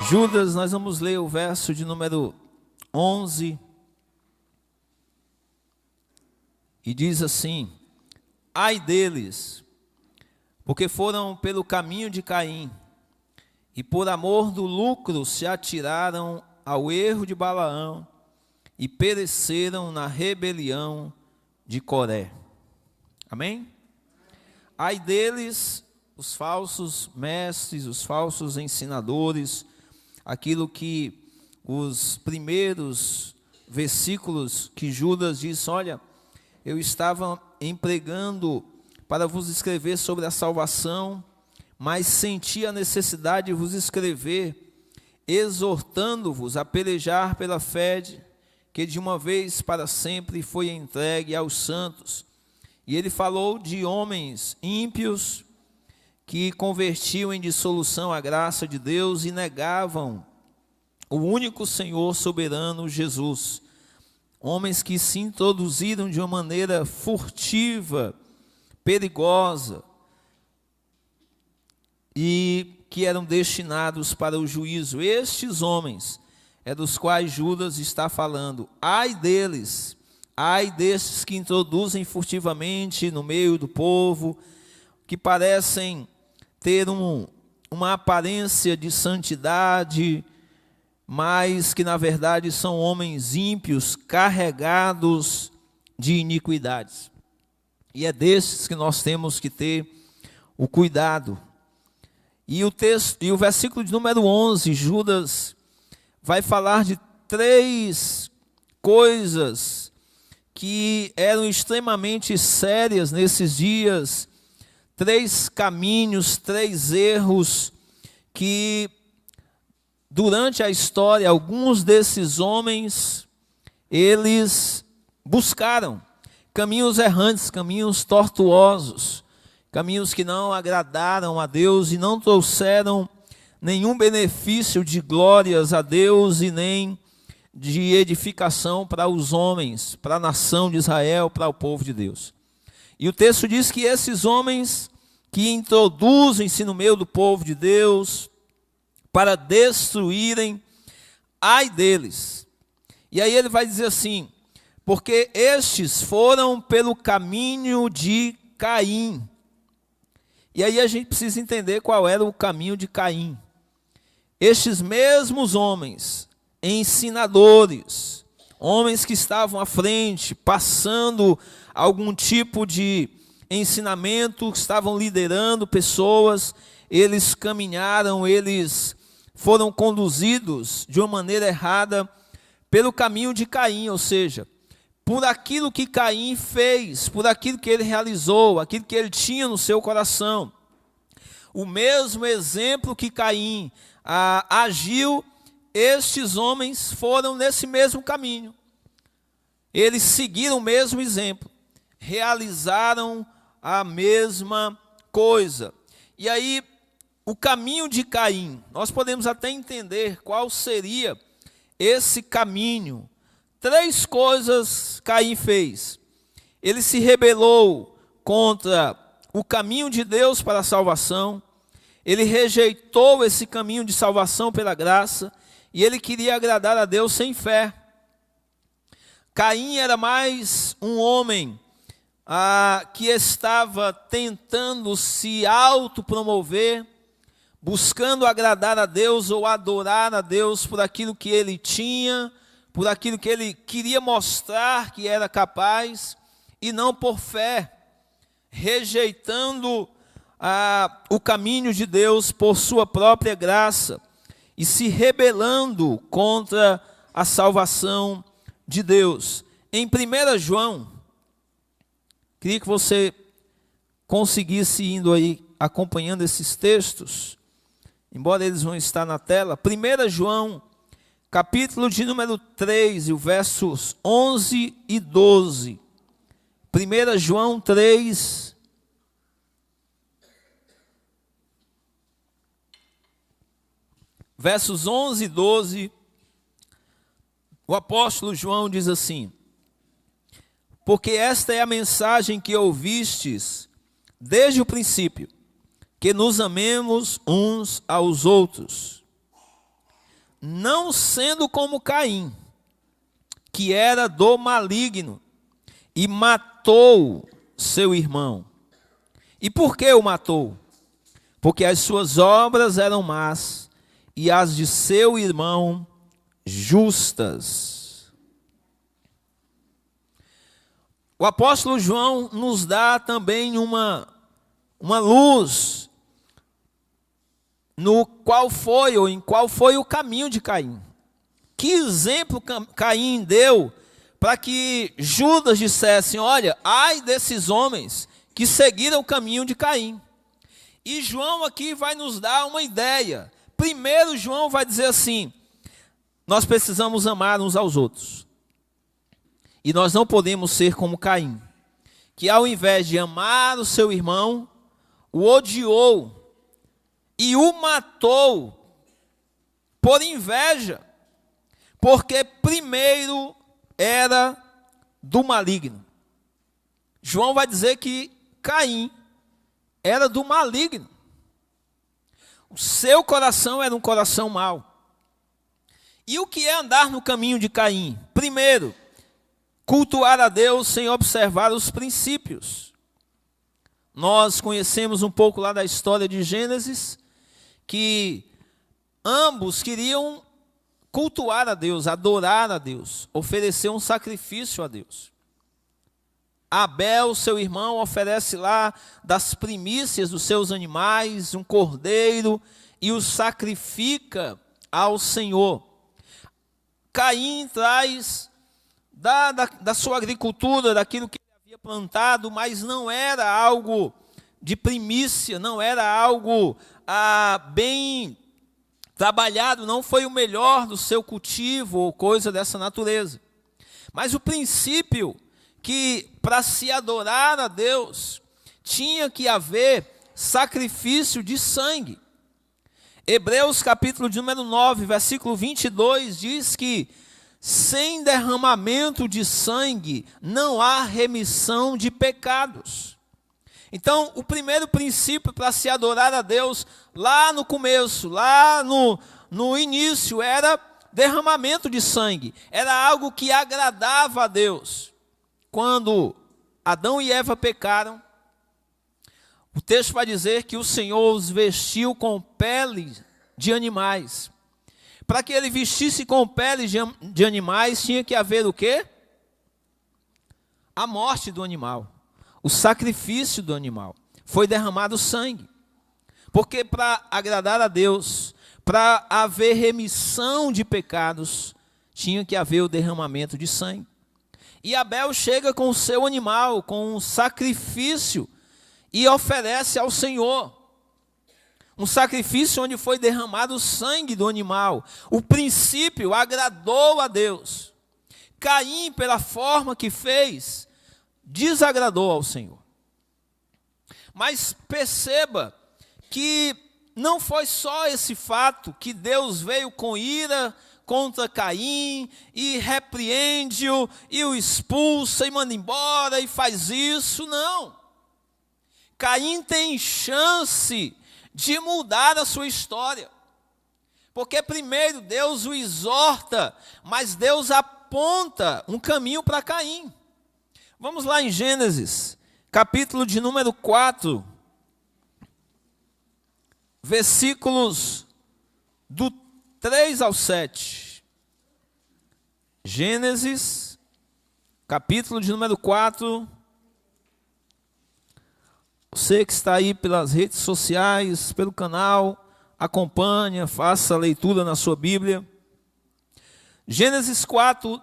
Judas, nós vamos ler o verso de número 11. E diz assim: ai deles, porque foram pelo caminho de Caim, e por amor do lucro se atiraram ao erro de Balaão, e pereceram na rebelião de Coré. Amém? Ai deles, os falsos mestres, os falsos ensinadores, aquilo que os primeiros versículos que Judas diz: olha, eu estava empregando para vos escrever sobre a salvação, mas senti a necessidade de vos escrever, exortando-vos a pelejar pela fé que de uma vez para sempre foi entregue aos santos. E ele falou de homens ímpios que convertiam em dissolução a graça de Deus e negavam o único Senhor soberano, Jesus. Homens que se introduziram de uma maneira furtiva, perigosa, e que eram destinados para o juízo. Estes homens é dos quais Judas está falando. Ai deles, ai destes que introduzem furtivamente no meio do povo, que parecem ter uma aparência de santidade, mas que na verdade são homens ímpios, carregados de iniquidades. E é desses que nós temos que ter o cuidado. E o versículo de número 11, Judas vai falar de três coisas que eram extremamente sérias nesses dias, três caminhos, três erros que durante a história, alguns desses homens, eles buscaram caminhos errantes, caminhos tortuosos, caminhos que não agradaram a Deus e não trouxeram nenhum benefício de glórias a Deus e nem de edificação para os homens, para a nação de Israel, para o povo de Deus. E o texto diz que esses homens que introduzem-se no meio do povo de Deus para destruírem, ai deles. E aí ele vai dizer assim: porque estes foram pelo caminho de Caim. E aí a gente precisa entender qual era o caminho de Caim. Estes mesmos homens, ensinadores, homens que estavam à frente, passando algum tipo de ensinamento, que estavam liderando pessoas, eles caminharam, eles foram conduzidos de uma maneira errada pelo caminho de Caim, ou seja, por aquilo que Caim fez, por aquilo que ele realizou, aquilo que ele tinha no seu coração. O mesmo exemplo que Caim agiu, estes homens foram nesse mesmo caminho. Eles seguiram o mesmo exemplo, realizaram a mesma coisa. E aí, o caminho de Caim, nós podemos até entender qual seria esse caminho. Três coisas Caim fez. Ele se rebelou contra o caminho de Deus para a salvação. Ele rejeitou esse caminho de salvação pela graça. E ele queria agradar a Deus sem fé. Caim era mais um homem que estava tentando se autopromover, buscando agradar a Deus ou adorar a Deus por aquilo que ele tinha, por aquilo que ele queria mostrar que era capaz, e não por fé, rejeitando o caminho de Deus por sua própria graça, e se rebelando contra a salvação de Deus. Em 1 João, queria que você conseguisse indo aí, acompanhando esses textos, embora eles vão estar na tela. 1 João, capítulo de número 3, e os versos 11 e 12. 1 João 3, versos 11 e 12, o apóstolo João diz assim: porque esta é a mensagem que ouvistes desde o princípio, que nos amemos uns aos outros. não sendo como Caim, que era do maligno, e matou seu irmão. E por que o matou? Porque as suas obras eram más, e as de seu irmão justas. O apóstolo João nos dá também uma luz no qual foi, ou em qual foi o caminho de Caim. Que exemplo Caim deu para que Judas dissesse: olha, ai desses homens que seguiram o caminho de Caim. E João aqui vai nos dar uma ideia. Primeiro, João vai dizer assim: nós precisamos amar uns aos outros. E nós não podemos ser como Caim, que ao invés de amar o seu irmão, o odiou e o matou por inveja, porque primeiro era do maligno. João vai dizer que Caim era do maligno. O seu coração era um coração mau. E o que é andar no caminho de Caim? Primeiro, cultuar a Deus sem observar os princípios. Nós conhecemos um pouco lá da história de Gênesis, que ambos queriam cultuar a Deus, adorar a Deus, oferecer um sacrifício a Deus. Abel, seu irmão, oferece lá das primícias dos seus animais, um cordeiro, e o sacrifica ao Senhor. Caim traz da sua agricultura, daquilo que ele havia plantado, mas não era algo de primícia, não era algo bem trabalhado, não foi o melhor do seu cultivo ou coisa dessa natureza. Mas o princípio que para se adorar a Deus tinha que haver sacrifício de sangue. Hebreus capítulo de número 9, versículo 22 diz que sem derramamento de sangue não há remissão de pecados. Então, o primeiro princípio para se adorar a Deus, lá no começo, lá no início, era derramamento de sangue. Era algo que agradava a Deus. Quando Adão e Eva pecaram, o texto vai dizer que o Senhor os vestiu com peles de animais. Para que ele vestisse com peles de animais, tinha que haver o quê? A morte do animal. O sacrifício do animal. Foi derramado sangue. Porque para agradar a Deus, para haver remissão de pecados, tinha que haver o derramamento de sangue. E Abel chega com o seu animal, com um sacrifício, e oferece ao Senhor. Um sacrifício onde foi derramado o sangue do animal. O princípio agradou a Deus. Caim, pela forma que fez, desagradou ao Senhor. Mas perceba que não foi só esse fato que Deus veio com ira contra Caim e repreende-o e o expulsa e manda embora e faz isso, não. Caim tem chance de mudar a sua história. Porque primeiro Deus o exorta, mas Deus aponta um caminho para Caim. Vamos lá em Gênesis, capítulo de número 4, versículos do 3 ao 7. Gênesis, capítulo de número 4. Você que está aí pelas redes sociais, pelo canal, acompanha, faça a leitura na sua Bíblia. Gênesis 4,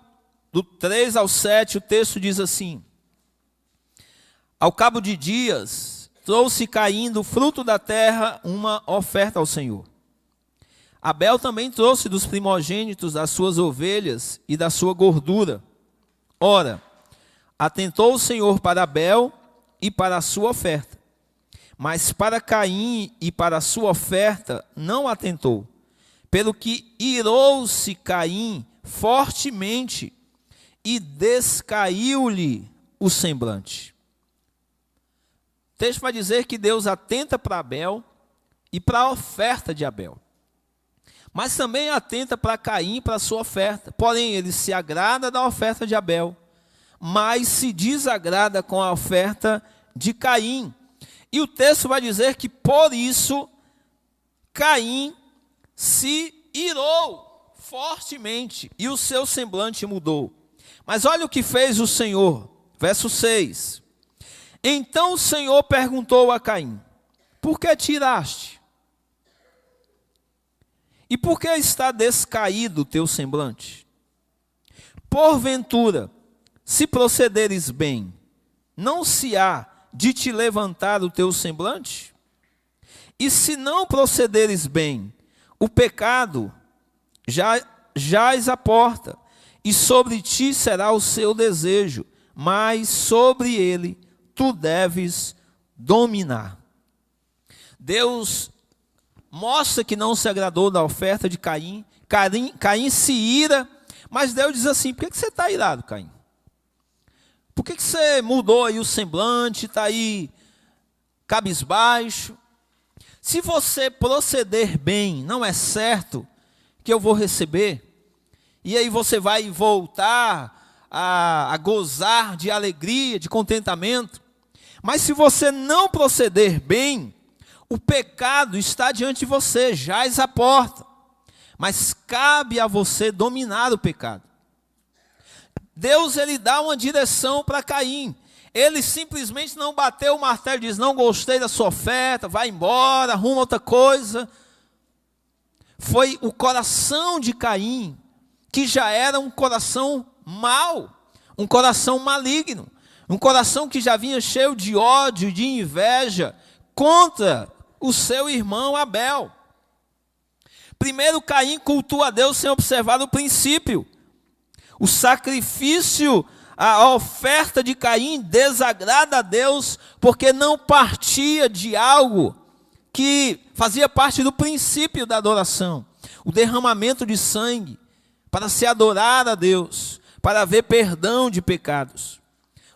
do 3 ao 7, o texto diz assim: Ao cabo de dias, trouxe Caim do fruto da terra uma oferta ao Senhor. Abel também trouxe dos primogênitos das suas ovelhas e da sua gordura. Ora, atentou o Senhor para Abel e para a sua oferta. Mas para Caim e para a sua oferta não atentou, pelo que irou-se Caim fortemente e descaiu-lhe o semblante. O texto vai dizer que Deus atenta para Abel e para a oferta de Abel. mas também atenta para Caim, para a sua oferta. Porém, ele se agrada da oferta de Abel, mas se desagrada com a oferta de Caim. E o texto vai dizer que por isso Caim se irou fortemente e o seu semblante mudou. Mas olha o que fez o Senhor, verso 6. Então o Senhor perguntou a Caim: por que tiraste? E por que está descaído o teu semblante? Porventura, se procederes bem, não se há de te levantar o teu semblante? E se não procederes bem, o pecado jaz à porta, e sobre ti será o seu desejo, mas sobre ele tu deves dominar. Deus mostra que não se agradou da oferta de Caim. Caim se ira, mas Deus diz assim: por que você está irado, Caim? Por que você mudou aí o semblante, está aí cabisbaixo? Se você proceder bem, não é certo que eu vou receber? E aí você vai voltar a gozar de alegria, de contentamento? Mas se você não proceder bem, o pecado está diante de você, jaz à porta. Mas cabe a você dominar o pecado. Deus, ele dá uma direção para Caim. Ele simplesmente não bateu o martelo e diz: não gostei da sua oferta, vai embora, arruma outra coisa. Foi o coração de Caim, que já era um coração mau, um coração maligno, um coração que já vinha cheio de ódio, de inveja contra o seu irmão Abel. Primeiro, Caim cultua a Deus sem observar o princípio. O sacrifício, a oferta de Caim desagrada a Deus, porque não partia de algo que fazia parte do princípio da adoração. O derramamento de sangue para se adorar a Deus, para haver perdão de pecados.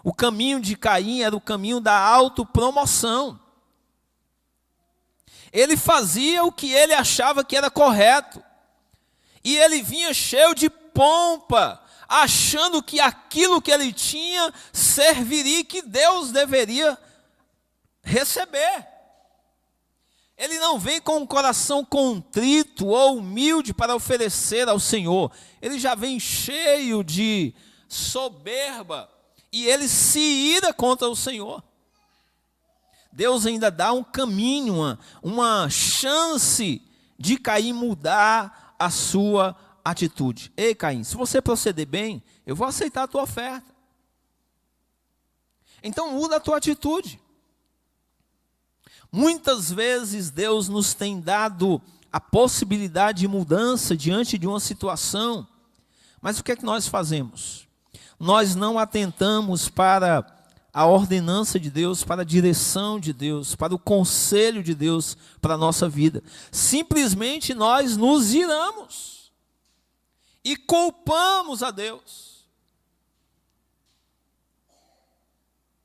O caminho de Caim era o caminho da autopromoção. Ele fazia o que ele achava que era correto. E ele vinha cheio de pompa, achando que aquilo que ele tinha serviria, que Deus deveria receber. Ele não vem com um coração contrito ou humilde para oferecer ao Senhor. Ele já vem cheio de soberba e ele se ira contra o Senhor. Deus ainda dá um caminho, uma chance de Caim mudar a sua atitude. Ei, Caim, se você proceder bem, eu vou aceitar a tua oferta. Então muda a tua atitude. Muitas vezes Deus nos tem dado a possibilidade de mudança diante de uma situação, mas o que é que nós fazemos? Nós não atentamos para a ordenança de Deus, para a direção de Deus, para o conselho de Deus para a nossa vida. Simplesmente nós nos iramos e culpamos a Deus.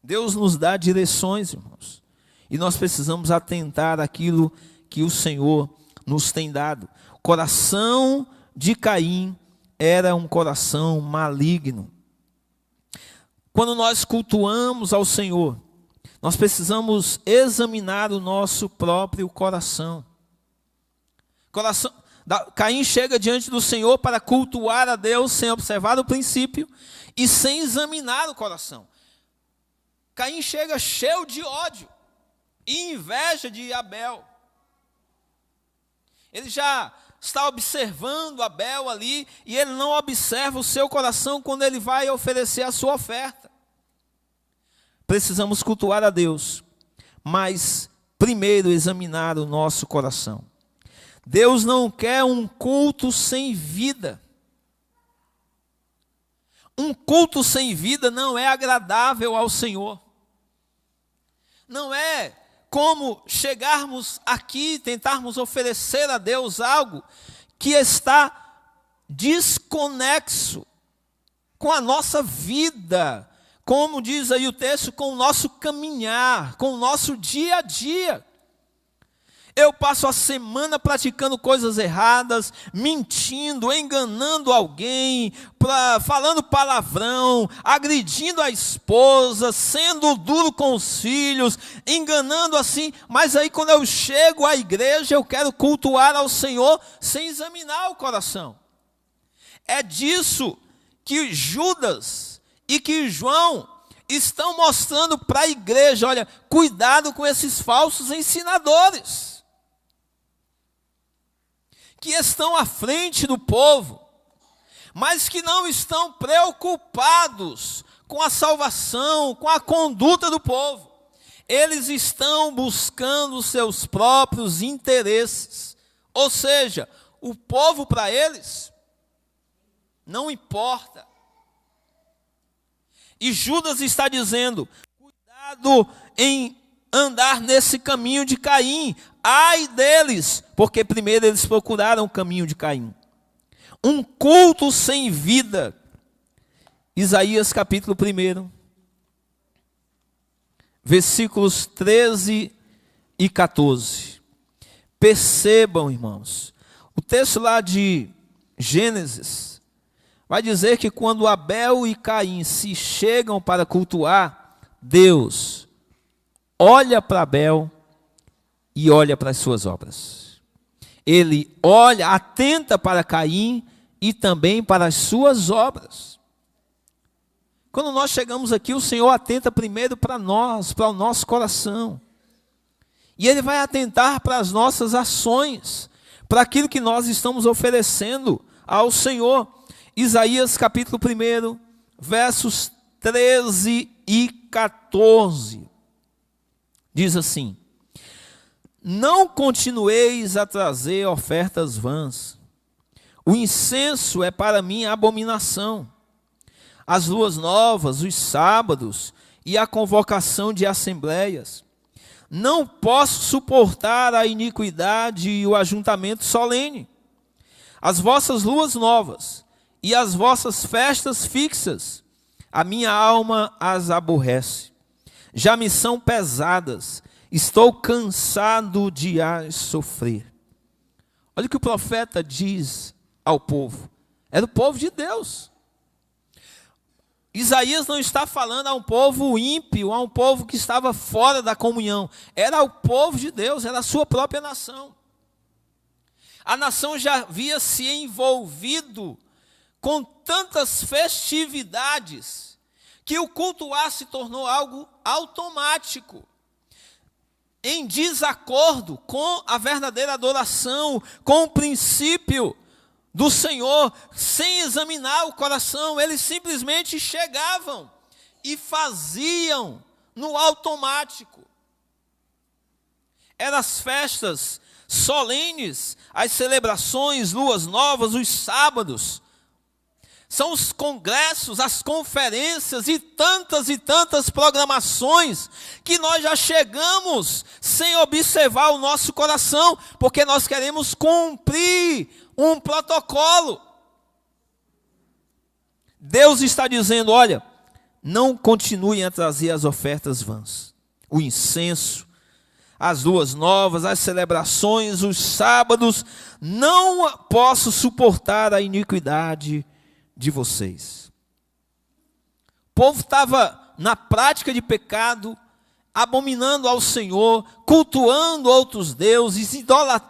Deus nos dá direções, irmãos, e nós precisamos atentar àquilo que o Senhor nos tem dado. O coração de Caim era um coração maligno. Quando nós cultuamos ao Senhor, nós precisamos examinar o nosso próprio coração. Caim chega diante do Senhor para cultuar a Deus sem observar o princípio e sem examinar o coração. Caim chega cheio de ódio e inveja de Abel. Ele já está observando Abel ali e ele não observa o seu coração quando ele vai oferecer a sua oferta. Precisamos cultuar a Deus, mas primeiro examinar o nosso coração. Deus não quer um culto sem vida. Um culto sem vida não é agradável ao Senhor. Não é como chegarmos aqui e tentarmos oferecer a Deus algo que está desconexo com a nossa vida, como diz aí o texto, com o nosso caminhar, com o nosso dia a dia. Eu passo a semana praticando coisas erradas, mentindo, enganando alguém, falando palavrão, agredindo a esposa, sendo duro com os filhos, enganando assim. Mas aí quando eu chego à igreja, eu quero cultuar ao Senhor sem examinar o coração. É disso que Judas e que João estão mostrando para a igreja: olha, cuidado com esses falsos ensinadores, que estão à frente do povo, mas que não estão preocupados com a salvação, com a conduta do povo. Eles estão buscando os seus próprios interesses. Ou seja, o povo para eles não importa. E Judas está dizendo: cuidado em andar nesse caminho de Caim. Ai deles, porque primeiro eles procuraram o caminho de Caim. Um culto sem vida. Isaías capítulo 1, versículos 13 e 14. Percebam, irmãos, o texto lá de Gênesis vai dizer que quando Abel e Caim se chegam para cultuar, Deus olha para Abel e olha para as suas obras. Ele olha, atenta para Caim e também para as suas obras. Quando nós chegamos aqui, o Senhor atenta primeiro para nós, para o nosso coração. E Ele vai atentar para as nossas ações, para aquilo que nós estamos oferecendo ao Senhor. Isaías capítulo 1, versos 13 e 14. Diz assim: não continueis a trazer ofertas vãs. O incenso é para mim abominação. As luas novas, os sábados e a convocação de assembleias. Não posso suportar a iniquidade e o ajuntamento solene. As vossas luas novas e as vossas festas fixas, a minha alma as aborrece. Já me são pesadas. Estou cansado de as sofrer. Olha o que o profeta diz ao povo. Era o povo de Deus. Isaías não está falando a um povo ímpio, a um povo que estava fora da comunhão. Era o povo de Deus, era a sua própria nação. A nação já havia se envolvido com tantas festividades que o cultuar se tornou algo automático, em desacordo com a verdadeira adoração, com o princípio do Senhor, sem examinar o coração. Eles simplesmente chegavam e faziam no automático. Eram as festas solenes, as celebrações, luas novas, os sábados. São os congressos, as conferências e tantas programações que nós já chegamos sem observar o nosso coração, porque nós queremos cumprir um protocolo. Deus está dizendo: olha, não continuem a trazer as ofertas vãs, o incenso, as luas novas, as celebrações, os sábados. Não posso suportar a iniquidade de vocês. O povo estava na prática de pecado, abominando ao Senhor, cultuando outros deuses,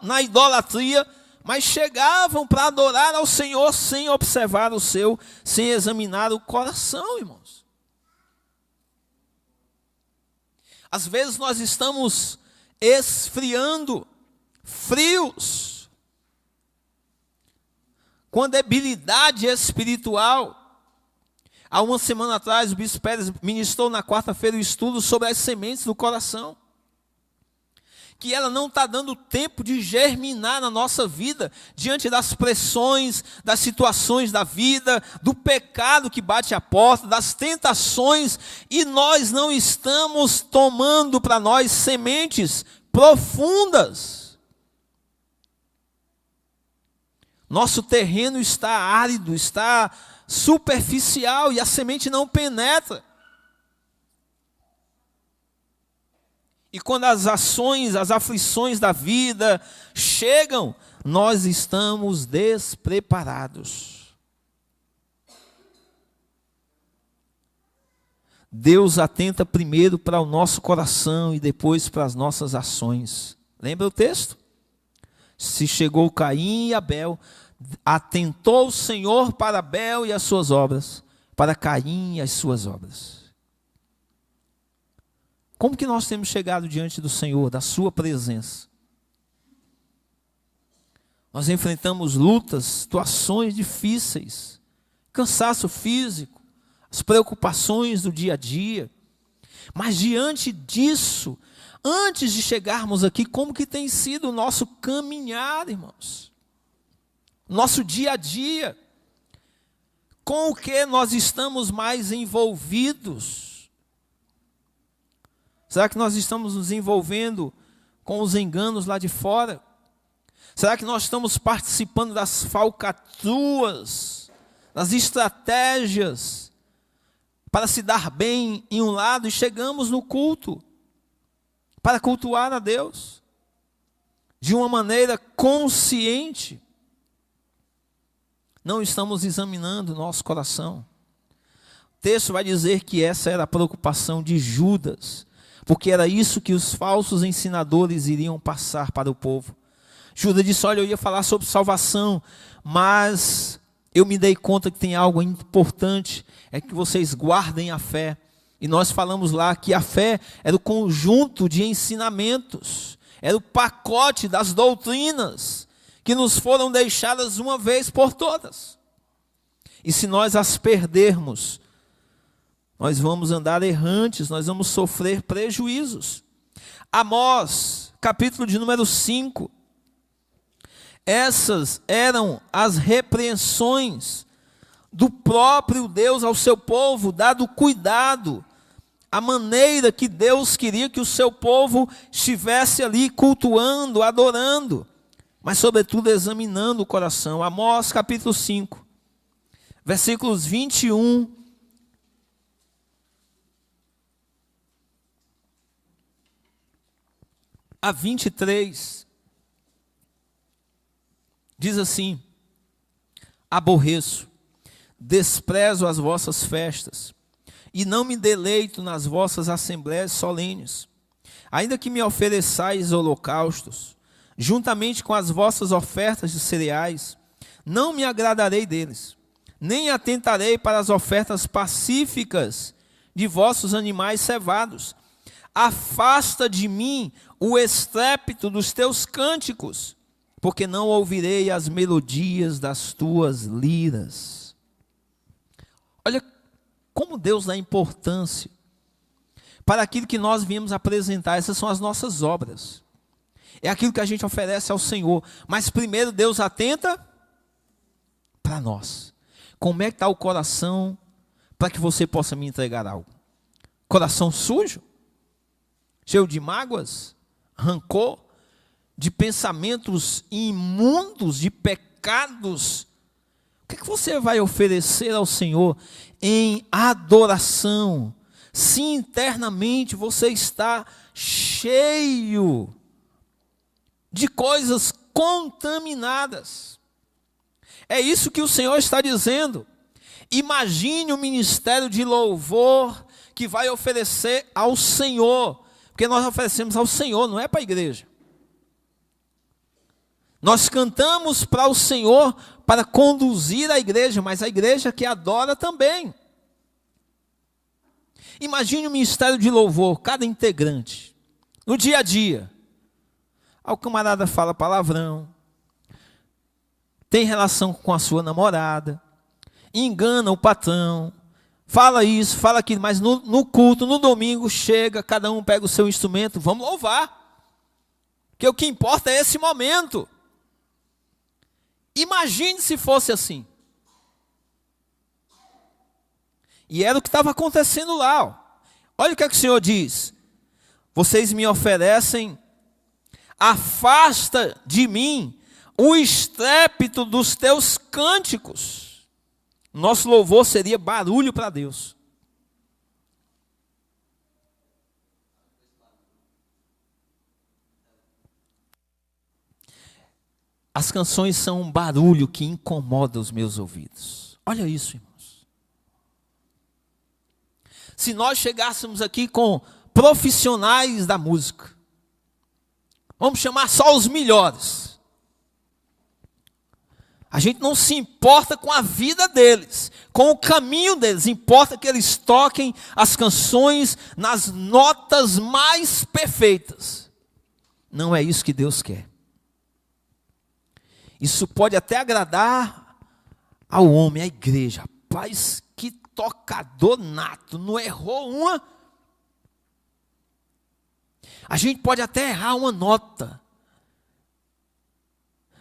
na idolatria, mas chegavam para adorar ao Senhor sem observar o seu, sem examinar o coração, irmãos. Às vezes nós estamos esfriando, frios, com debilidade espiritual. Há uma semana atrás, o bispo Pérez ministrou na quarta-feira o estudo sobre as sementes do coração, que ela não está dando tempo de germinar na nossa vida, diante das pressões, das situações da vida, do pecado que bate à porta, das tentações, e nós não estamos tomando para nós sementes profundas. Nosso terreno está árido, está superficial, e a semente não penetra. E quando as ações, as aflições da vida chegam, nós estamos despreparados. Deus atenta primeiro para o nosso coração e depois para as nossas ações. Lembra o texto? Se chegou Caim e Abel, atentou o Senhor para Abel e as suas obras, para Caim e as suas obras. Como que nós temos chegado diante do Senhor, da sua presença? Nós enfrentamos lutas, situações difíceis, cansaço físico, as preocupações do dia a dia. Mas diante disso, antes de chegarmos aqui, como que tem sido o nosso caminhar, irmãos? Nosso dia a dia. Com o que nós estamos mais envolvidos? Será que nós estamos nos envolvendo com os enganos lá de fora? Será que nós estamos participando das falcatruas, das estratégias para se dar bem em um lado e chegamos no culto para cultuar a Deus de uma maneira consciente? Não estamos examinando o nosso coração. O texto vai dizer que essa era a preocupação de Judas, porque era isso que os falsos ensinadores iriam passar para o povo. Judas disse: olha, eu ia falar sobre salvação, mas eu me dei conta que tem algo importante, é que vocês guardem a fé. E nós falamos lá que a fé era o conjunto de ensinamentos, era o pacote das doutrinas que nos foram deixadas uma vez por todas. E se nós as perdermos, nós vamos andar errantes, nós vamos sofrer prejuízos. Amós, capítulo de número 5. Essas eram as repreensões do próprio Deus ao seu povo, dado cuidado, a maneira que Deus queria que o seu povo estivesse ali cultuando, adorando, mas sobretudo examinando o coração. Amós capítulo 5, versículos 21 a 23, diz assim: aborreço, desprezo as vossas festas, e não me deleito nas vossas assembléias solenes. Ainda que me ofereçais holocaustos, juntamente com as vossas ofertas de cereais, não me agradarei deles, nem atentarei para as ofertas pacíficas de vossos animais cevados. Afasta de mim o estrépito dos teus cânticos, porque não ouvirei as melodias das tuas liras. Olha como Deus dá importância para aquilo que nós viemos apresentar. Essas são as nossas obras, é aquilo que a gente oferece ao Senhor. Mas primeiro Deus atenta para nós. Como é que está o coração para que você possa me entregar algo? Coração sujo? Cheio de mágoas, rancor, de pensamentos imundos, de pecados? O que você vai oferecer ao Senhor em adoração, se internamente você está cheio de coisas contaminadas? É isso que o Senhor está dizendo. Imagine o ministério de louvor que vai oferecer ao Senhor, porque nós oferecemos ao Senhor, não é para a igreja. Nós cantamos para o Senhor para conduzir a igreja, mas a igreja que adora também. Imagine o ministério de louvor, cada integrante, no dia a dia. O camarada fala palavrão, tem relação com a sua namorada, engana o patrão, fala isso, fala aquilo, mas no culto, no domingo, chega, cada um pega o seu instrumento, vamos louvar, porque o que importa é esse momento. Imagine se fosse assim. E era o que estava acontecendo lá. Ó. Olha o que é que o Senhor diz: vocês me oferecem, afasta de mim o estrépito dos teus cânticos. Nosso louvor seria barulho para Deus. As canções são um barulho que incomoda os meus ouvidos. Olha isso, irmãos. Se nós chegássemos aqui com profissionais da música, vamos chamar só os melhores. A gente não se importa com a vida deles, com o caminho deles. Importa que eles toquem as canções nas notas mais perfeitas. Não é isso que Deus quer. Isso pode até agradar ao homem, à igreja. Rapaz, que tocador nato, não errou uma. A gente pode até errar uma nota.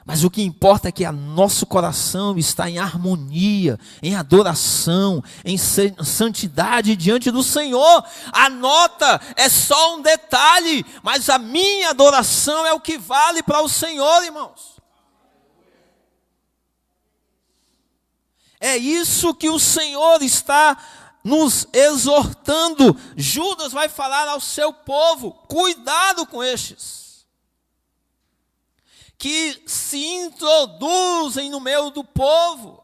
Mas o que importa é que o nosso coração está em harmonia, em adoração, em santidade diante do Senhor. A nota é só um detalhe, mas a minha adoração é o que vale para o Senhor, irmãos. É isso que o Senhor está nos exortando. Judas vai falar ao seu povo: cuidado com estes que se introduzem no meio do povo.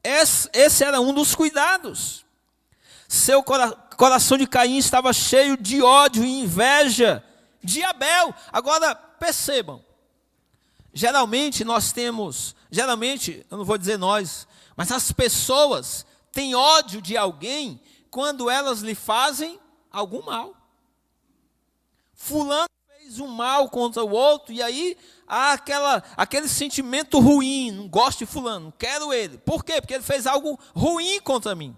Esse era um dos cuidados. Seu coração de Caim estava cheio de ódio e inveja de Abel. Agora, percebam. Geralmente, eu não vou dizer nós, mas as pessoas têm ódio de alguém quando elas lhe fazem algum mal. Fulano fez um mal contra o outro, e aí há aquele sentimento ruim, não gosto de fulano, não quero ele. Por quê? Porque ele fez algo ruim contra mim.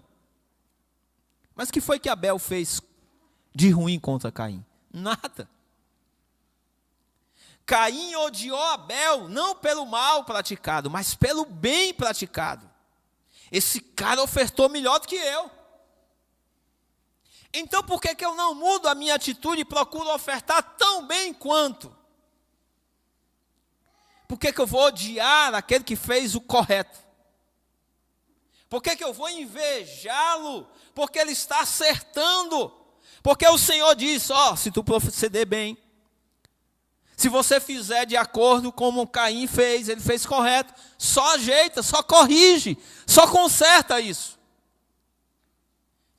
Mas o que foi que Abel fez de ruim contra Caim? Nada. Caim odiou Abel não pelo mal praticado, mas pelo bem praticado. Esse cara ofertou melhor do que eu. Então por que eu não mudo a minha atitude e procuro ofertar tão bem quanto? Por que eu vou odiar aquele que fez o correto? Por que eu vou invejá-lo? Porque ele está acertando. Porque o Senhor diz: se tu proceder bem, se você fizer de acordo como Caim fez, ele fez correto, só ajeita, só corrige, só conserta isso.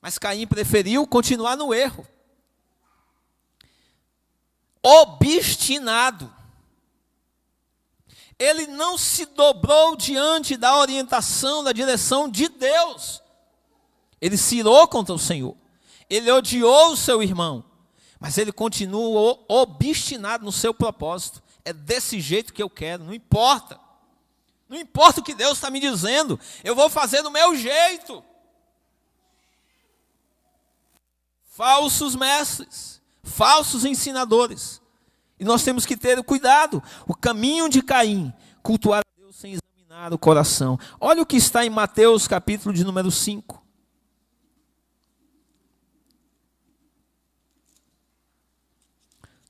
Mas Caim preferiu continuar no erro. Obstinado. Ele não se dobrou diante da orientação, da direção de Deus. Ele se irou contra o Senhor. Ele odiou o seu irmão. Mas ele continuou obstinado no seu propósito. É desse jeito que eu quero, não importa. Não importa o que Deus está me dizendo, eu vou fazer do meu jeito. Falsos mestres, falsos ensinadores. E nós temos que ter cuidado. O caminho de Caim, cultuar a Deus sem examinar o coração. Olha o que está em Mateus capítulo de número 5.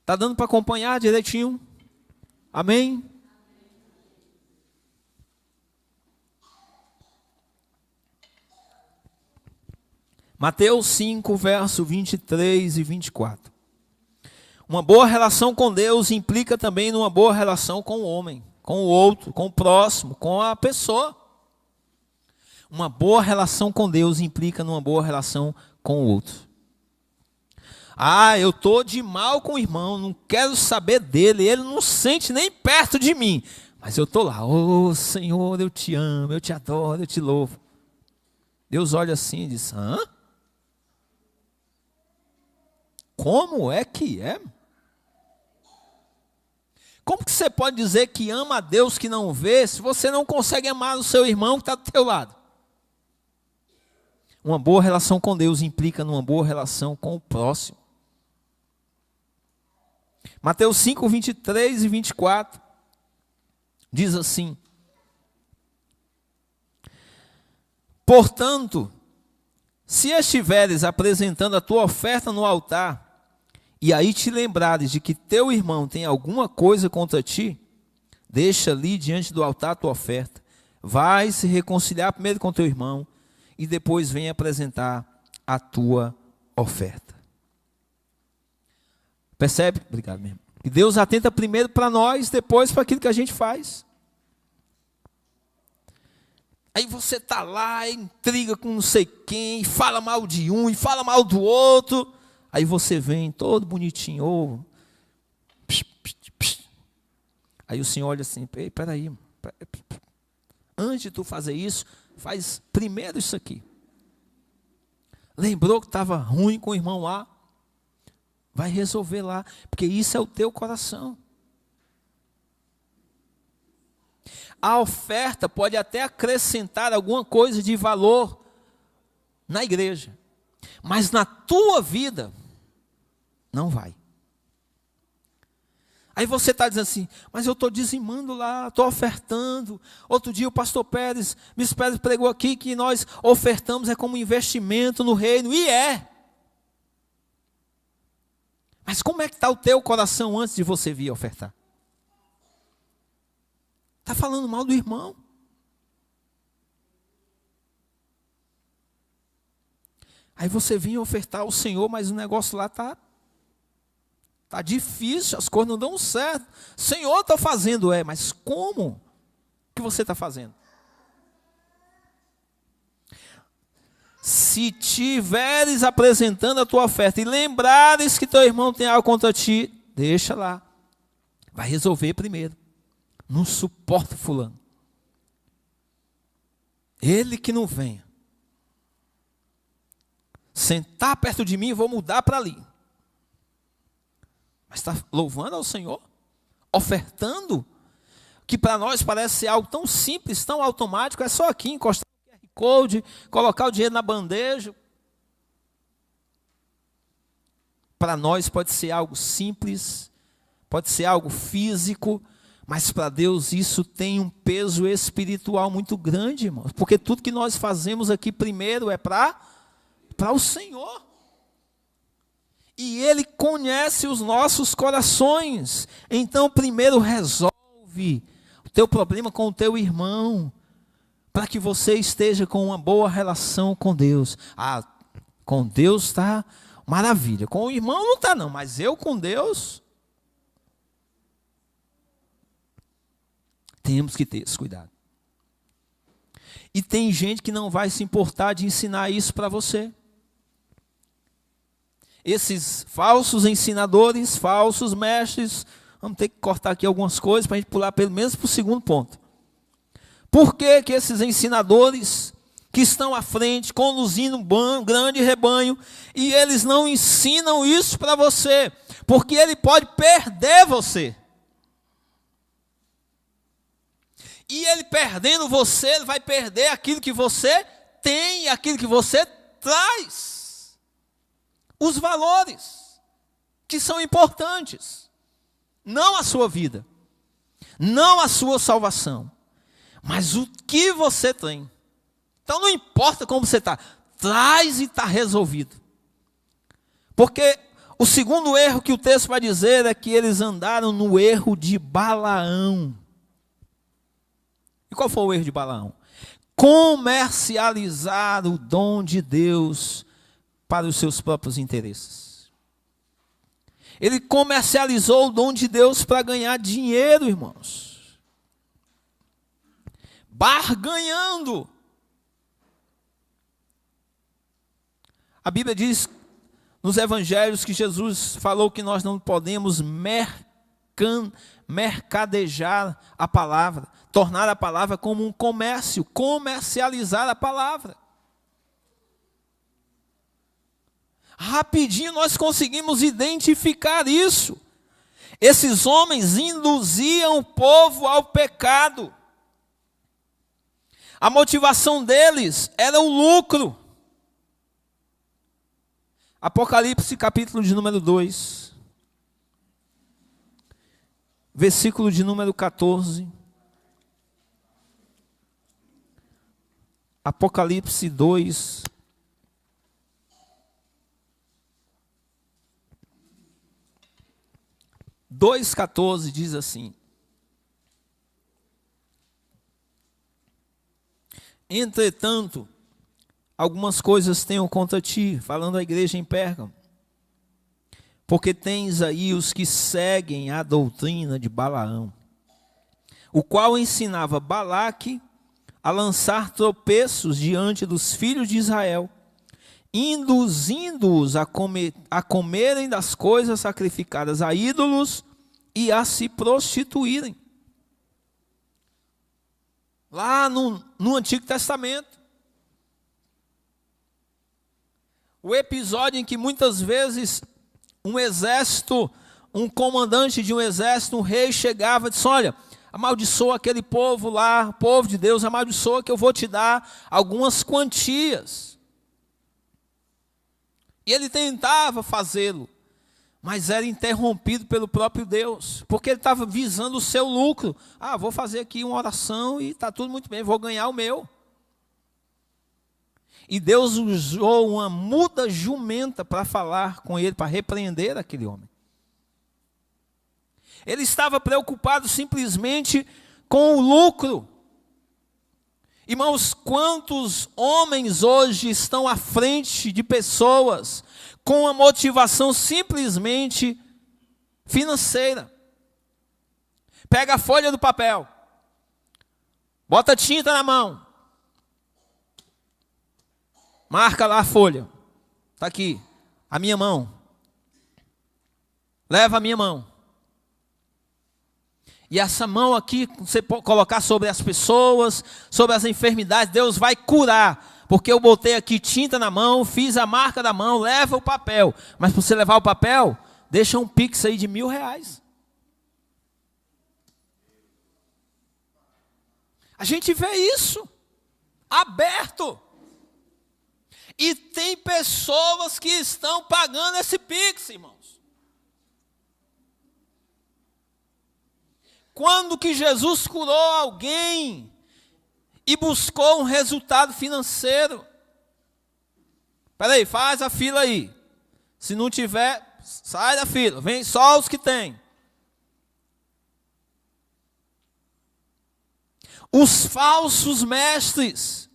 Está dando para acompanhar direitinho? Amém? Mateus 5, verso 23 e 24. Uma boa relação com Deus implica também numa boa relação com o homem, com o outro, com o próximo, com a pessoa. Uma boa relação com Deus implica numa boa relação com o outro. Eu estou de mal com o irmão, não quero saber dele, ele não sente nem perto de mim. Mas eu estou lá: Senhor, eu te amo, eu te adoro, eu te louvo. Deus olha assim e diz: como é que é? Como que você pode dizer que ama a Deus que não vê, se você não consegue amar o seu irmão que está do teu lado? Uma boa relação com Deus implica numa boa relação com o próximo. Mateus 5, 23 e 24, diz assim: portanto, se estiveres apresentando a tua oferta no altar, e aí te lembrares de que teu irmão tem alguma coisa contra ti, deixa ali diante do altar a tua oferta, vai se reconciliar primeiro com teu irmão, e depois vem apresentar a tua oferta. Percebe? Obrigado, meu irmão. E Deus atenta primeiro para nós, depois para aquilo que a gente faz. Aí você está lá, intriga com não sei quem, fala mal de um e fala mal do outro. Aí você vem todo bonitinho. Oh, psh, psh, psh. Aí o Senhor olha assim, peraí. Antes de tu fazer isso, faz primeiro isso aqui. Lembrou que estava ruim com o irmão lá? Vai resolver lá, porque isso é o teu coração. A oferta pode até acrescentar alguma coisa de valor na igreja, mas na tua vida não vai. Aí você está dizendo assim, mas eu estou dizimando lá, estou ofertando. Outro dia o pastor Pérez, Bispo Pérez pregou aqui que nós ofertamos é como investimento no reino, e é. Mas como é que está o teu coração antes de você vir ofertar? Está falando mal do irmão. Aí você vinha ofertar ao Senhor, mas o negócio lá está difícil, as coisas não dão certo. Senhor, estou fazendo, mas como que você está fazendo? Se tiveres apresentando a tua oferta e lembrares que teu irmão tem algo contra ti, deixa lá. Vai resolver primeiro. Não suporta fulano. Ele que não venha. Sentar perto de mim, vou mudar para ali. Mas está louvando ao Senhor? Ofertando? Que para nós parece ser algo tão simples, tão automático. É só aqui encostar no QR Code, colocar o dinheiro na bandeja. Para nós pode ser algo simples, pode ser algo físico, mas para Deus isso tem um peso espiritual muito grande, irmãos. Porque tudo que nós fazemos aqui primeiro é para o Senhor. E Ele conhece os nossos corações. Então primeiro resolve o teu problema com o teu irmão, para que você esteja com uma boa relação com Deus. Com Deus está maravilha. Com o irmão não está não, mas eu com Deus... Temos que ter esse cuidado. E tem gente que não vai se importar de ensinar isso para você. Esses falsos ensinadores, falsos mestres, vamos ter que cortar aqui algumas coisas para a gente pular pelo menos para o segundo ponto. Por que que esses ensinadores que estão à frente, conduzindo um grande rebanho, e eles não ensinam isso para você? Porque ele pode perder você. E ele perdendo você, ele vai perder aquilo que você tem, aquilo que você traz. Os valores que são importantes. Não a sua vida, não a sua salvação, mas o que você tem. Então não importa como você está, traz e está resolvido. Porque o segundo erro que o texto vai dizer é que eles andaram no erro de Balaão. E qual foi o erro de Balaão? Comercializar o dom de Deus para os seus próprios interesses. Ele comercializou o dom de Deus para ganhar dinheiro, irmãos. Barganhando. A Bíblia diz nos evangelhos que Jesus falou que nós não podemos mercadejar a palavra, tornar a palavra como um comércio, comercializar a palavra. Rapidinho nós conseguimos identificar isso. Esses homens induziam o povo ao pecado. A motivação deles era o lucro. Apocalipse capítulo de número 2, versículo de número 14. Apocalipse 2, Dois 14 diz assim: entretanto, algumas coisas tenho contra ti, falando à igreja em Pérgamo, porque tens aí os que seguem a doutrina de Balaão, o qual ensinava Balaque a lançar tropeços diante dos filhos de Israel, induzindo-os a comerem das coisas sacrificadas a ídolos e a se prostituírem. Lá no Antigo Testamento. O episódio em que muitas vezes um exército, um comandante de um exército, um rei chegava e disse: olha, amaldiçoa aquele povo lá, povo de Deus, amaldiçoa que eu vou te dar algumas quantias. E ele tentava fazê-lo, mas era interrompido pelo próprio Deus, porque ele estava visando o seu lucro. Vou fazer aqui uma oração e está tudo muito bem, vou ganhar o meu. E Deus usou uma muda jumenta para falar com ele, para repreender aquele homem. Ele estava preocupado simplesmente com o lucro. Irmãos, quantos homens hoje estão à frente de pessoas com a motivação simplesmente financeira? Pega a folha do papel, bota tinta na mão, marca lá a folha, está aqui, a minha mão, leva a minha mão. E essa mão aqui, você pode colocar sobre as pessoas, sobre as enfermidades, Deus vai curar. Porque eu botei aqui tinta na mão, fiz a marca da mão, leva o papel. Mas para você levar o papel, deixa um pix aí de R$1.000. A gente vê isso, aberto. E tem pessoas que estão pagando esse pix, irmãos. Quando que Jesus curou alguém e buscou um resultado financeiro? Espera aí, faz a fila aí. Se não tiver, sai da fila. Vem só os que têm. Os falsos mestres.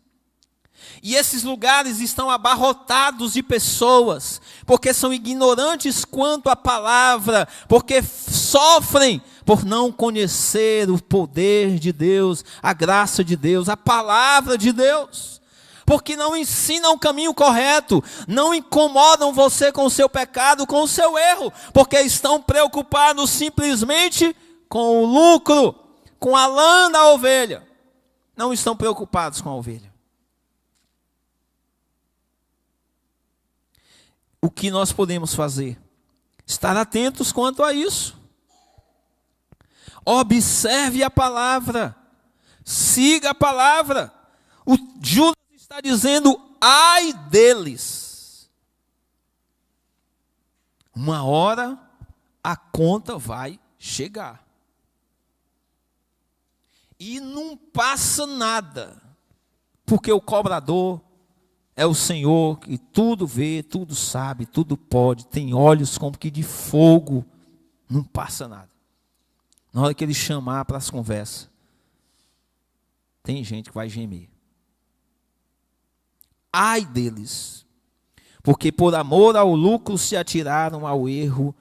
E esses lugares estão abarrotados de pessoas, porque são ignorantes quanto à palavra, porque sofrem por não conhecer o poder de Deus, a graça de Deus, a palavra de Deus. Porque não ensinam o caminho correto, não incomodam você com o seu pecado, com o seu erro, porque estão preocupados simplesmente com o lucro, com a lã da ovelha. Não estão preocupados com a ovelha. O que nós podemos fazer? Estar atentos quanto a isso. Observe a palavra. Siga a palavra. O Judas está dizendo: ai deles. Uma hora a conta vai chegar. E não passa nada. Porque o cobrador é o Senhor que tudo vê, tudo sabe, tudo pode, tem olhos como que de fogo, não passa nada. Na hora que ele chamar para as conversas, tem gente que vai gemer. Ai deles, porque por amor ao lucro se atiraram ao erro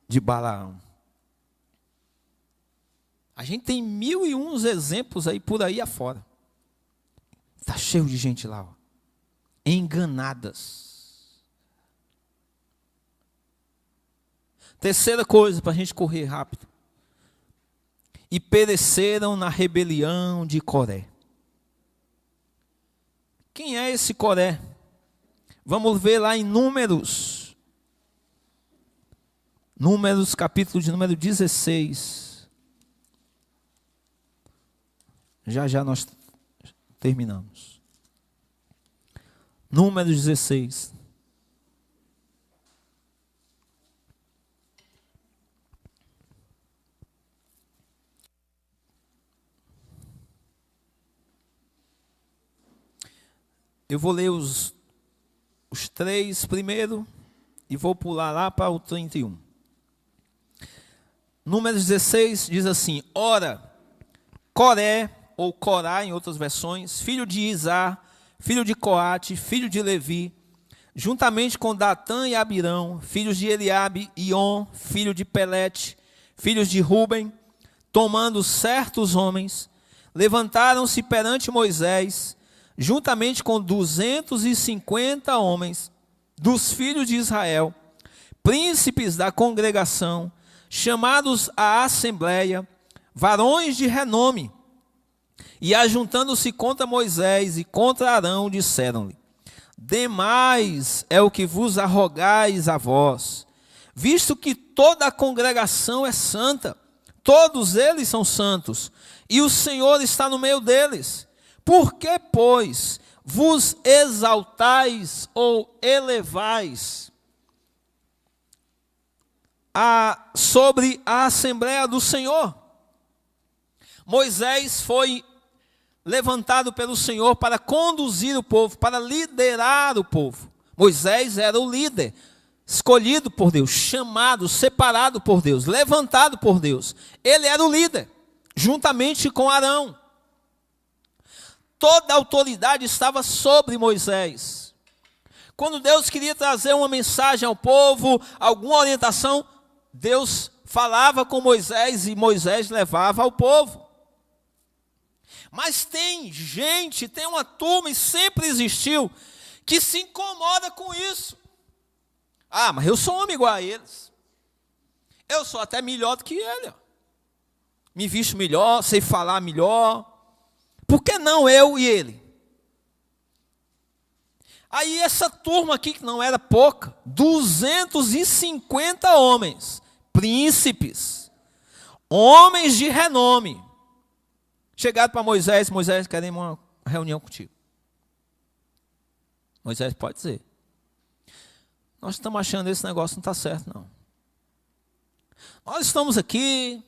de Balaão. A gente tem 1001 exemplos aí por aí afora. Está cheio de gente lá, ó. Enganadas. Terceira coisa, para a gente correr rápido. E pereceram na rebelião de Coré. Quem é esse Coré? Vamos ver lá em Números. Números, capítulo de número 16. Já nós terminamos. Números 16. Eu vou ler os 3 primeiro e vou pular lá para o 31. Números 16 diz assim: ora, Coré, ou Corá em outras versões, filho de Izar, filho de Coate, filho de Levi, juntamente com Datã e Abirão, filhos de Eliabe, Ion, filho de Pelete, filhos de Ruben, tomando certos homens, levantaram-se perante Moisés, juntamente com 250 homens dos filhos de Israel, príncipes da congregação, chamados à assembleia, varões de renome, e ajuntando-se contra Moisés e contra Arão, disseram-lhe: demais é o que vos arrogais a vós, visto que toda a congregação é santa, todos eles são santos, e o Senhor está no meio deles. Por que, pois, vos exaltais ou elevais sobre a Assembleia do Senhor? Moisés foi levantado pelo Senhor para conduzir o povo, para liderar o povo. Moisés era o líder, escolhido por Deus, chamado, separado por Deus, levantado por Deus. Ele era o líder, juntamente com Arão. Toda a autoridade estava sobre Moisés. Quando Deus queria trazer uma mensagem ao povo, alguma orientação, Deus falava com Moisés e Moisés levava ao povo. Mas tem gente, tem uma turma, e sempre existiu, que se incomoda com isso. Ah, mas eu sou homem igual a eles. Eu sou até melhor do que ele. Me visto melhor, sei falar melhor. Por que não eu e ele? Aí essa turma aqui, que não era pouca, 250 homens, príncipes, homens de renome, chegaram para Moisés: Moisés, queremos uma reunião contigo. Moisés pode dizer: nós estamos achando esse negócio não está certo, não. Nós estamos aqui,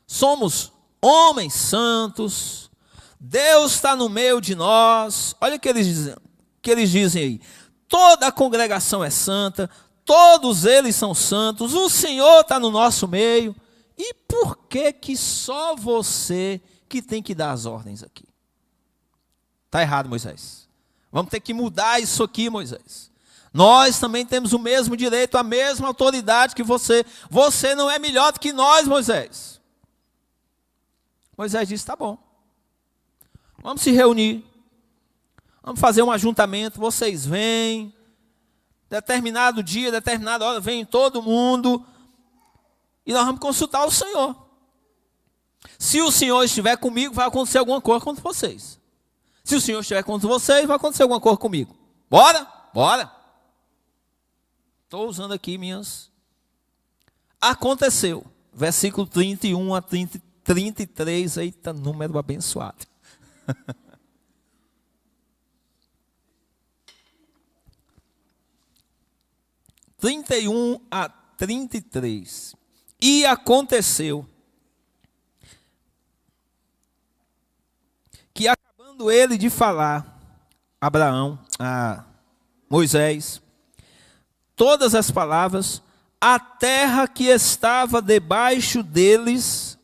somos homens santos, Deus está no meio de nós. Olha o que eles dizem aí: toda a congregação é santa, todos eles são santos, o Senhor está no nosso meio. E por que só você que tem que dar as ordens aqui? Está errado, Moisés. Vamos ter que mudar isso aqui, Moisés. Nós também temos o mesmo direito, a mesma autoridade que você. Você não é melhor do que nós, Moisés. Moisés disse: tá bom. Vamos se reunir. Vamos fazer um ajuntamento. Vocês vêm. Determinado dia, determinada hora, vem todo mundo. E nós vamos consultar o Senhor. Se o Senhor estiver comigo, vai acontecer alguma coisa contra vocês. Se o Senhor estiver contra vocês, vai acontecer alguma coisa comigo. Bora? Bora. Estou usando aqui minhas... Aconteceu. Versículo 31 a 33. Eita, número abençoado. 31 a 33. E aconteceu que, acabando ele de falar, Abraão, a Moisés, todas as palavras, a terra que estava debaixo deles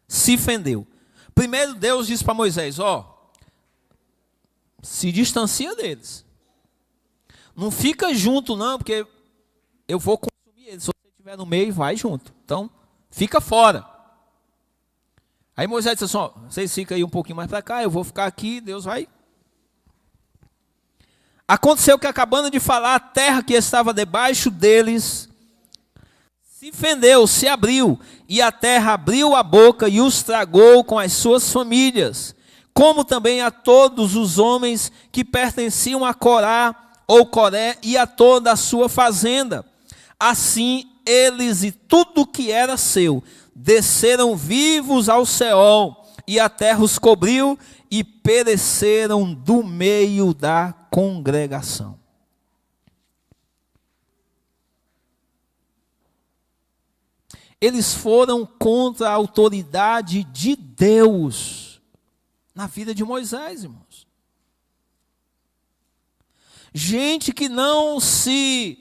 se fendeu. Primeiro Deus disse para Moisés: se distancia deles. Não fica junto não, porque eu vou consumir eles. Se você estiver no meio, vai junto. Então, fica fora. Aí Moisés disse assim: vocês ficam aí um pouquinho mais para cá, eu vou ficar aqui, Deus vai. Aconteceu que, acabando de falar, a terra que estava debaixo deles se fendeu, se abriu, e a terra abriu a boca e os tragou com as suas famílias, como também a todos os homens que pertenciam a Corá ou Coré e a toda a sua fazenda. Assim eles e tudo que era seu desceram vivos ao Seol, e a terra os cobriu e pereceram do meio da congregação. Eles foram contra a autoridade de Deus na vida de Moisés, irmãos. Gente que não se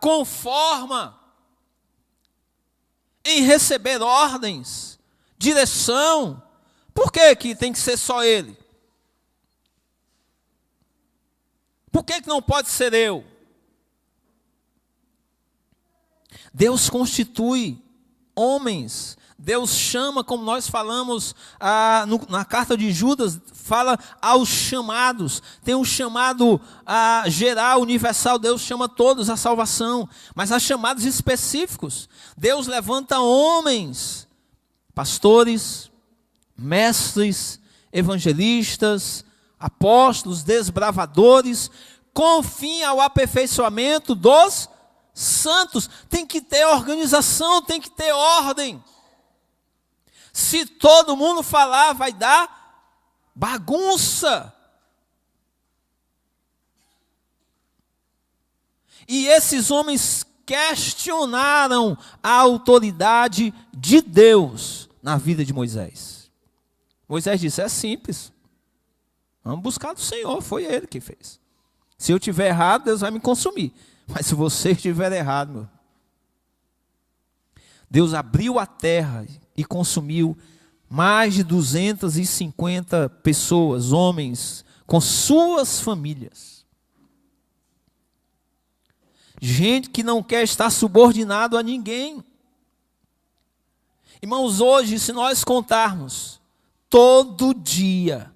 conforma em receber ordens, direção. Por que tem que ser só ele? Por que não pode ser eu? Deus constitui homens. Deus chama, como nós falamos na carta de Judas, fala aos chamados. Tem um chamado geral, universal, Deus chama todos à salvação. Mas há chamados específicos. Deus levanta homens, pastores, mestres, evangelistas, apóstolos, desbravadores, com fim ao aperfeiçoamento dos santos. Tem que ter organização, tem que ter ordem. Se todo mundo falar, vai dar bagunça. E esses homens questionaram a autoridade de Deus na vida de Moisés. Moisés disse, é simples. Vamos buscar do Senhor, foi Ele que fez. Se eu estiver errado, Deus vai me consumir. Mas se você estiver errado, meu, Deus abriu a terra e consumiu mais de 250 pessoas, homens, com suas famílias. Gente que não quer estar subordinado a ninguém. Irmãos, hoje, se nós contarmos, todo dia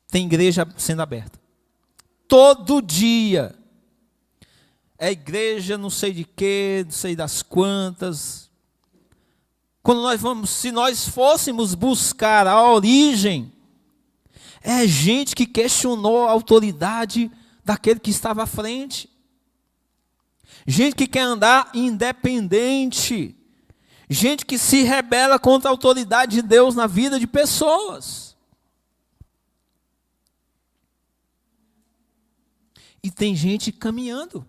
tem igreja sendo aberta. Todo dia. É igreja não sei de quê, não sei das quantas. Se nós fôssemos buscar a origem, é gente que questionou a autoridade daquele que estava à frente. Gente que quer andar independente. Gente que se rebela contra a autoridade de Deus na vida de pessoas. E tem gente caminhando.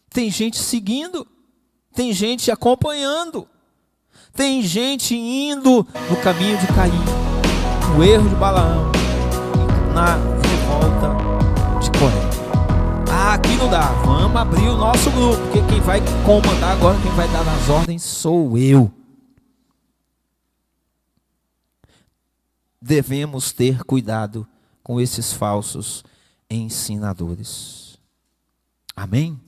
Tem gente seguindo. Tem gente acompanhando. Tem gente indo no caminho de Caim, no erro de Balaão, na revolta de Coré. Aqui não dá, vamos abrir o nosso grupo, porque quem vai comandar agora, quem vai dar as ordens sou eu. Devemos ter cuidado com esses falsos ensinadores. Amém?